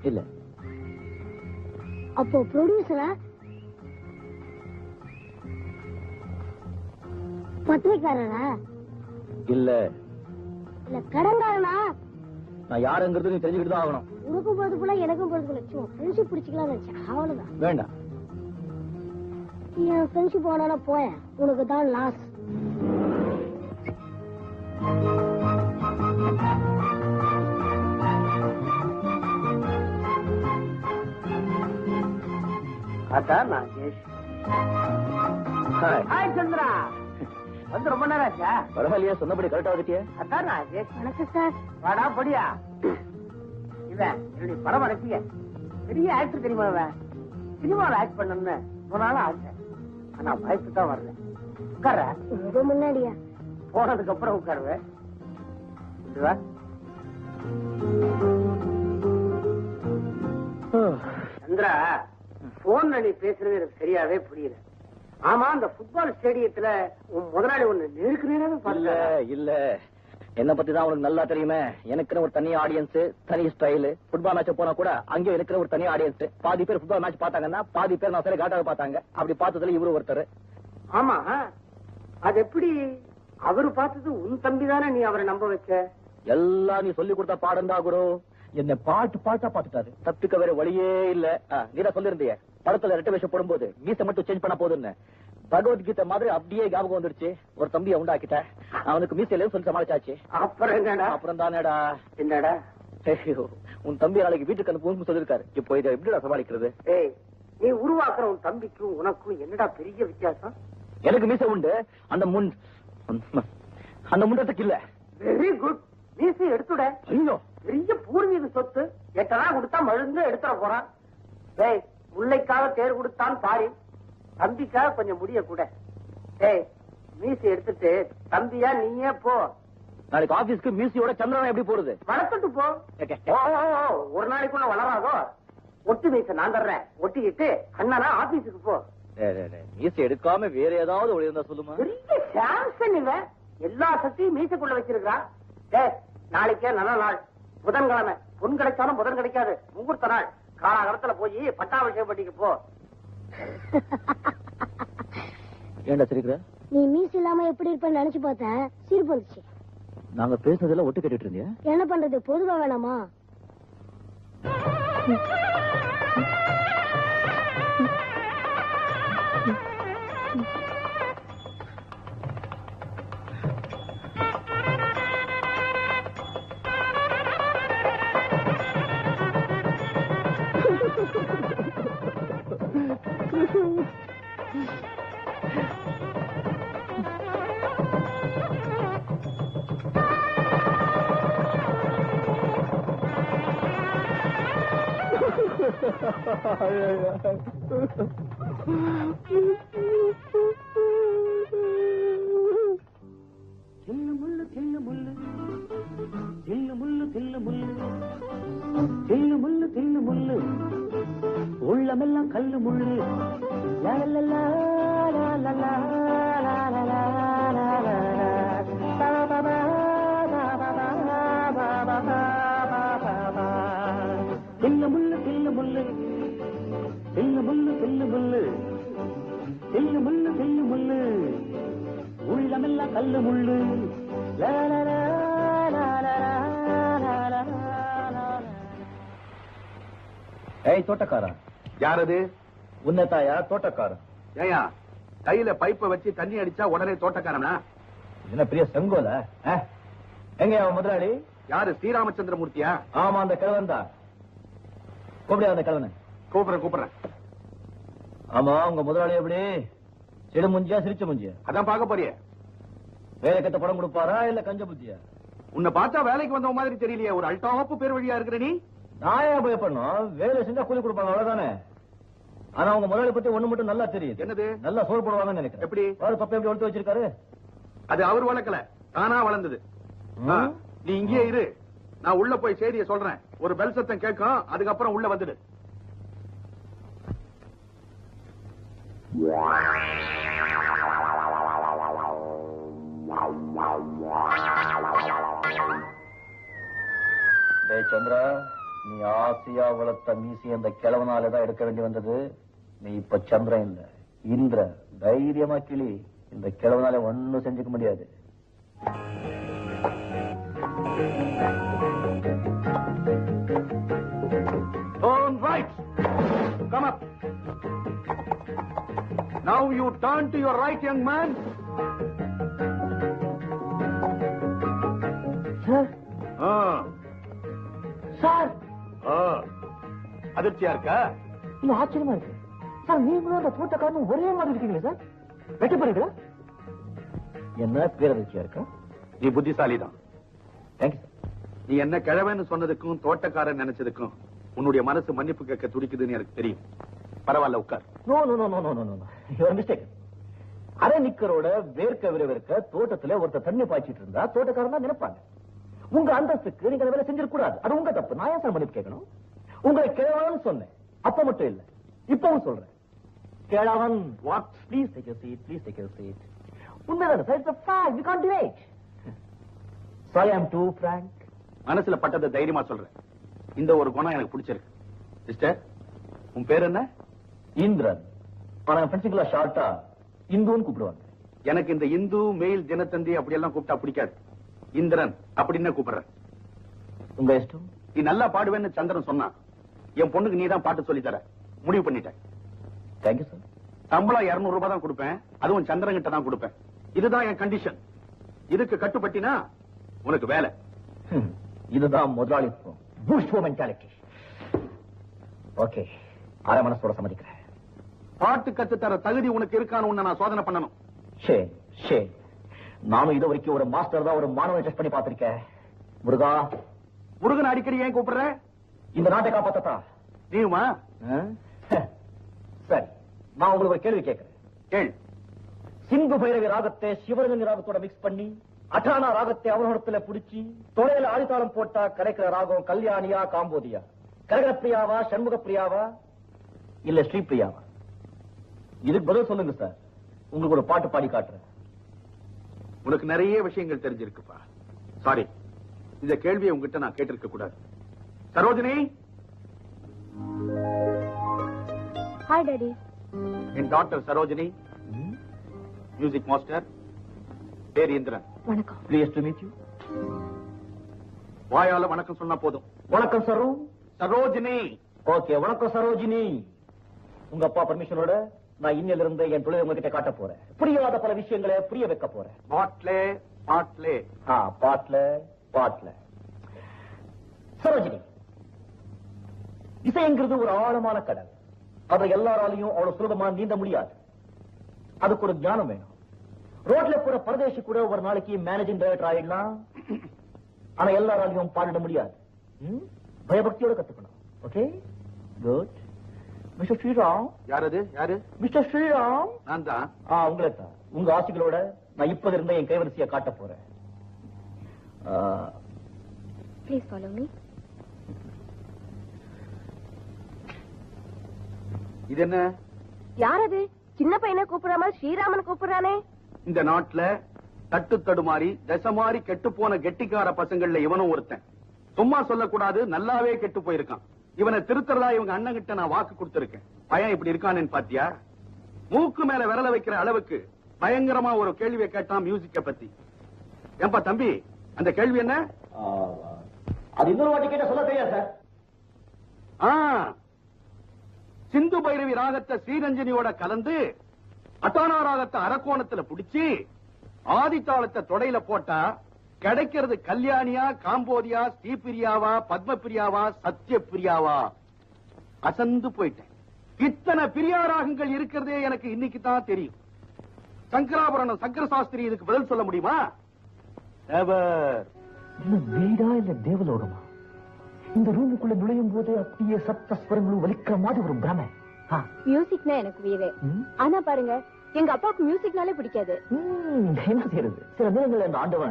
இல்ல. அப்போ ப்ரொடியூசரா? பத்திரிக்காரரா? இல்ல. இல்ல கடன்காரனா? நான் யாருங்கிறது நீ தெரிஞ்சுக்கிட்டு தான் ஆகணும். உனக்கும் போறதுக்குள்ள எனக்கும் போறதுக்குள்ள சும்மா ஃப்ரெண்ட்ஷிப் பிடிச்சிக்கலாம்னு நினைச்சேன். அவ்வளவுதான். வேண்டாம். என் ஃப்ரெண்ட்ஷிப் போனா போய உனக்கு தான் லாஸ். அதான் நாகேஷ். ஹாய் சந்திரா. வந்து ரொம்ப நேரம் ஆச்சா? பரவாயில்லையா, சொன்னபடி கரெக்டா வந்துட்டியா? அதான் நாகேஷ். வணக்கம் சார். வாடா படியா. இவன் என்னுடைய படம் ரசிக. பெரிய ஆக்டர் தெரியுமா? இவன் சினிமாவில் ஆக்ட் பண்ணணும்னு ரொம்ப நாள் ஆசை. ஆனா வாய்ப்பு தான் வரல. உட்கார. ரொம்ப முன்னாடியா? போனதுக்கு அப்புறம் உட்காருவேன். சந்திரா, போன்ல நீ பேசுறது எனக்கு சரியாவே புரியல. ஆமா, அந்த ஃபுட்பால் ஸ்டேடியத்துல உன் முதலாளி ஒண்ணு நேருக்கு நேராக இல்ல இல்ல, என்ன பத்தி தான் உனக்கு நல்லா தெரியுமே. எனக்கு ஒரு தனி ஆடியன்ஸ், தனி ஸ்டைல். ஃபுட்பால் மேட்ச் போனா கூட அங்கே இருக்கிற ஒரு தனி ஆடியன்ஸ். பாதி பேர் ஃபுட்பால் மேட்ச் பார்த்தாங்கன்னா பாதி பேர் நான் சரி காட்டாக பார்த்தாங்க. அப்படி பார்த்ததுல இவரு ஒருத்தர். ஆமா, அது எப்படி? அவரு பார்த்தது உன் தம்பி தானே, நீ அவரை நம்ப வச்ச? எல்லாம் நீ சொல்லி கொடுத்த பாடம் தான் குரு. என்ன பாட்டா பாத்துட்டாரு. தப்பிக்க வேற வழியே இல்ல. நீதான் சொல்லிருந்திய படத்துல ரெட்டை வேஷம் போடும்போது மீசை மட்டும் சேஞ்ச் பண்ண போதுன்னு. பகவத்கீதை மாதிரி அப்படியே ஞாபகம் வந்துருச்சு. ஒரு தம்பியை உண்டாக்கிட்டேன். அவனுக்கு மீசையில சொல்லி சமாளிச்சாச்சு. அப்புறம் என்னடா? அப்புறம் தானேடா. என்னடா? உன் தம்பி நாளைக்கு வீட்டுக்கு அனுப்புன்னு சொல்லிருக்காரு. இப்போ இதை எப்படிடா சமாளிக்கிறது? ஏய், நீ உருவாக்குற உன் தம்பிக்கும் உனக்கும் என்னடா பெரிய வித்தியாசம்? எனக்கு மீசை உண்டு, அந்த முண்டத்துக்கு இல்ல. Very good. மீசை எடுத்துட. ஐயோ, பெரிய பூர்வீக சொத்து. எட்டனா கொடுத்தா மழுந்து எடுத்துட போறான். ஏய், முல்லைக்காக தேர் கொடுத்தான் பாரி. தம்பிக்காக கொஞ்சம் முடிய கூட. ஏய், மீசை எடுத்துட்டு தம்பியா நீயே போ. நாளைக்கு ஆபீஸ்க்கு மீசையோட சந்திரன் எப்படி போடுது? வளர்த்துட்டு போ. ஒரு நாளைக்குள்ள வளராதோ? ஒட்டு மீசை நான் தர்றேன். ஒட்டிக்கிட்டு அண்ணனா ஆபீஸுக்கு போ. மீசை எடுக்காம வேற ஏதாவது ஒளி இருந்தா சொல்லுமா? பெரிய சாம்சன் இவன். எல்லா சக்தியும் மீசைக்குள்ள வச்சிருக்கான். ஏய், நாளைக்கே நல்ல நாள். புதன்கிழமை. பொன் கிடைச்சாலும் புதன் கிடைக்காது. முகூர்த்த நாள். காலாகாலத்துல போய் பட்டாபிஷேகம் பண்ணிக்கு போ. ஏண்டா சிரிக்கிற? நீ மீஸ் இல்லாம எப்படி இருப்பேன்னு நினைச்சு பார்த்தேன். சிரிப்பு வந்துச்சு. நாங்க பேசுனதெல்லாம் ஒட்டு கேட்டுட்டு இருந்தியா? என்ன பண்றது, பொதுவா வேணாமா? உள்ளமெல்லாம் கல்லு முள்ளு. தில்லு முள்ளு தில்லு முள்ளு தில்லு முள்ளு தில்லு முள்ளு தில்லு முள்ளு தில்லு முள்ளு. உள்ளமெல்லாம் கல்லு முள்ளு. ஏய் தோட்டக்காரன். யாரது? உன்னதாயா தோட்டக்காரன்? ஏயா, கையில பைப்பை வச்சு தண்ணி அடிச்சா உடனே தோட்டக்காரனா? என்ன பெரிய செங்கோல? எங்க அவன் முதலாளி? யாரு? ஸ்ரீராமச்சந்திரமூர்த்தியா? ஆமா, அந்த கிழவன் தான். கூப்பிடியா அந்த கிழவனை? கூப்பிடுறேன். ஆமா, உங்க முதலாளி எப்படி? சிடு முஞ்சியா சிரிச்ச முஞ்சியா? அதான் பார்க்க போறிய. வேலை கட்ட படம் கொடுப்பாரா இல்ல கஞ்ச புத்தியா? உன்னை பார்த்தா வேலைக்கு வந்த மாதிரி தெரியலையே. ஒரு அல்டாப்பு பேர் வழியா இருக்கிற நீ. நான் ஏன் பயப்படணும்? வேலை செஞ்சா கூலி கொடுப்பாங்க, அவ்வளவுதானே. ஆனா உங்க முதலாளி பத்தி ஒண்ணு மட்டும் நல்லா தெரியுது. என்னது? நல்லா சோறு போடுவாங்கன்னு நினைக்கிறேன். எப்படி? பப்பை எப்படி வளர்த்து வச்சிருக்காரு? அது அவர் வளர்க்கல, தானா வளர்ந்தது. நீ இங்கேயே இரு, நான் உள்ள போய் செய்தியை சொல்றேன். ஒரு பெல் சத்தம் கேட்கும், அதுக்கப்புறம் உள்ள வந்துடு. டேய் சந்திரா, நீ ஆசையா வளர்த்த மீசி அந்த கிழவனாலதான் எடுக்க வேண்டி வந்தது. நீ இப்ப சந்திரன் இல்ல, இந்திர. தைரியமா கிளி. இந்த கிழவனால ஒண்ணும் செஞ்சுக்க முடியாது. Turn right. Come up. Now you turn to your right, young man. Sir sir அதிர்ச்சியா இருக்கா? இல்ல, ஆச்சரியமா இருக்கு சார். நீங்களும் அந்த தோட்டக்காரனும் ஒரே மாதிரி இருக்கீங்களா சார்? வெட்டி போறீங்களா? என்ன பேரதிர்ச்சியா இருக்கா? நீ புத்திசாலிதான். Thank you sir. நீ என்ன கிழவன்னு சொன்னதுக்கும் தோட்டக்காரன் நினைச்சதுக்கும் உன்னுடைய மனசு மன்னிப்பு கேட்க துடிக்குதுன்னு எனக்கு தெரியும். பரவாயில்ல, உட்கார். No no no no no no your mistake. அரை நிக்கரோட வேர்க்க விரவிற்க தோட்டத்துல ஒருத்தர் தண்ணி பாய்ச்சிட்டு இருந்தா தோட்டக்காரன் தான் நினைப்பாங்க. உங்க அந்தஸ்துக்கு நீங்க வேலை செஞ்சிருக்க கூடாது. அது உங்க தப்பு. நான் ஏன் சார் மன்னிப்பு கேட்கணும்? உங்களை கிழவன் சொன்னேன், அப்ப மட்டும் இல்ல, இப்பவும் சொல்றேன். கிழவன். What? Please take your seat. Please take your seat. உண்மைதானே sir? It's a fact. You can't deny it. Sorry, I'm too frank. மனசுல பட்டதை தைரியமா சொல்றேன். இந்த ஒரு குணம் எனக்கு பிடிச்சிருக்கு. சிஸ்டர், உன் பேர் என்ன? இந்திரன். ஆனா ஃப்ரெண்ட்ஸுக்குள்ள ஷார்ட்டா இந்துன்னு கூப்பிடுவாங்க. எனக்கு இந்த இந்து மெயில் தினத்தந்தி அப்படியெல்லாம் கூப்பிட்டா பிடிக்காது. இந்திரன் அப்படின்னு கூப்பிடுறேன். உங்க இஷ்டம். நீ நல்லா பாடுவேன்னு சந்திரன் சொன்னான். என் பொண்ணுக்கு நீ தான் பாட்டு சொல்லி தர முடிவு பண்ணிட்டேன். Thank you sir. சம்பளம் 200 ரூபாய் தான் கொடுப்பேன். அதுவும் சந்திரன் கிட்ட தான் கொடுப்பேன். இதுதான் என் கண்டிஷன். இதுக்கு கட்டுப்பட்டினா உனக்கு வேலை. இதுதான் முதலாளித்துவம். Boost mentality. ஓகே, அரை மனசோட சம்மதிக்கிறேன். பாட்டு கத்து தர தகுதி உனக்கு இருக்கான்னு நான் சோதனை பண்ணணும். நானும் இது வரைக்கும் ஒரு மாஸ்டர் தான் ஒரு மாணவனை டெஸ்ட் பண்ணி பார்த்திருக்கேன். முருகா. முருகன் அடிக்கடி ஏன் கூப்பிடுற? இந்த நாட்டை காப்பாத்தா நீயுமா? சரி, நான் உங்களுக்கு ஒரு கேள்வி கேட்கிறேன். கேள். சிந்து பைரவி ராகத்தை சிவரஞ்சனி ராகத்தோட மிக்ஸ் பண்ணி அட்டானா ராகத்தை அவனோடத்துல புடிச்சு தொலைல ஆதித்தாளம் போட்டா கிடைக்கிற ராகம் கல்யாணியா காம்போதியா? கரகர பிரியாவா, சண்முக பிரியாவா, இல்ல ஸ்ரீ பிரியாவா? இதுக்கு பதில் சொல்லுங்க சார். உங்களுக்கு ஒரு பாட்டு பாடி காட்டுறேன். உனக்கு நிறைய விஷயங்கள் தெரிஞ்சிருக்குப்பா. சாரி, இந்த கேள்வியை உங்ககிட்ட நான் கேட்டிருக்க கூடாது. சரோஜினி. Hi daddy. என் டாக்டர் சரோஜினி, மியூசிக் மாஸ்டர். பேர் இந்திரன். வணக்கம். Please to meet you. வாயால வணக்கம் சொன்னா போதும். வணக்கம் சரோ. சரோஜினி. ஓகே, வணக்கம் சரோஜினி. உங்க அப்பா பர்மிஷனோட நான் இன்னில இருந்து என் தொழிலை உங்ககிட்ட காட்ட போறேன். புரியாத பல விஷயங்களை புரிய வைக்க போறேன். பாட்ல. சரோஜினி, இசைங்கிறது ஒரு ஆழமான கடல். அதை எல்லாராலையும் அவ்வளவு சுலபமா நீந்த முடியாது. அதுக்கு ஒரு ஞானம் வேணும். ரோட்ல போற பரதேசி கூட ஒரு நாளைக்கு மேனேஜிங் டைரக்டர் ஆயிடலாம். ஆனா எல்லாராலையும் பாடிட முடியாது. பயபக்தியோட கத்துக்கணும். Okay, good. மிஸ்டர் ஸ்ரீராம். யாரது? யாரு? மிஸ்டர் ஸ்ரீராம். நான் தான். உங்களை தான். உங்க ஆசைகளோட நான் இப்ப இருந்த என் கைவரிசையை காட்ட போறேன். Please follow me. இது என்ன? யார் அது? சின்ன பையனை கூப்பிடுற மாதிரி ஸ்ரீராமன் கூப்பிடுறானே. இந்த நாட்டுல தட்டு தடுமாறி தசமாரி கெட்டு போன கெட்டிக்கார பசங்கள்ல இவனும் ஒருத்தன். சும்மா சொல்லக்கூடாது, நல்லாவே கெட்டு போயிருக்கான். இவனை திருத்தறதா இவங்க அண்ணன் கிட்ட நான் வாக்கு கொடுத்திருக்கேன். பையன் இப்படி இருக்கானேன்னு பாத்தியா? மூக்கு மேல விரல வைக்கிற அளவுக்கு பயங்கரமா ஒரு கேள்வியை கேட்டான் மியூசிக்க பத்தி. ஏன்பா தம்பி, அந்த கேள்வி என்ன? அது இன்னொரு வாட்டி கேட்ட சொல்ல தெரியாது சார். சிந்து பைரவி ராகத்தை ஸ்ரீரஞ்சனியோட கலந்து அட்டானா ராகத்தை அரக்கோணத்துல புடிச்சு ஆதித்தாளத்தை தொடையில போட்டா கிடைக்கிறது கல்யாணியா, காம்போதியா, ஸ்ரீபிரியாவா, பத்மபிரியாவா, சத்யபிரியாவா? அசந்து போயிட்டேன். இத்தனை பிரியா ராகங்கள் இருக்கிறதே எனக்கு இன்னைக்கு தான் தெரியும். சங்கராபரணம் சங்கர சாஸ்திரி இதுக்கு பதில் சொல்ல முடியுமா? வீடா இல்ல தேவலோகமா? இந்த ரூமுக்குள்ள நுழையும் போது அப்படியே சப்த ஸ்வரங்களும் வலிக்கிற மாதிரி ஒரு பிரமை. மியூசிக்னா எனக்கு உயிரே. ஆனா பாருங்க, எங்க அப்பாவுக்கு மியூசிக்னாலே பிடிக்காது. என்ன செய்யறது? சில நேரங்கள் அந்த ஆண்டவன்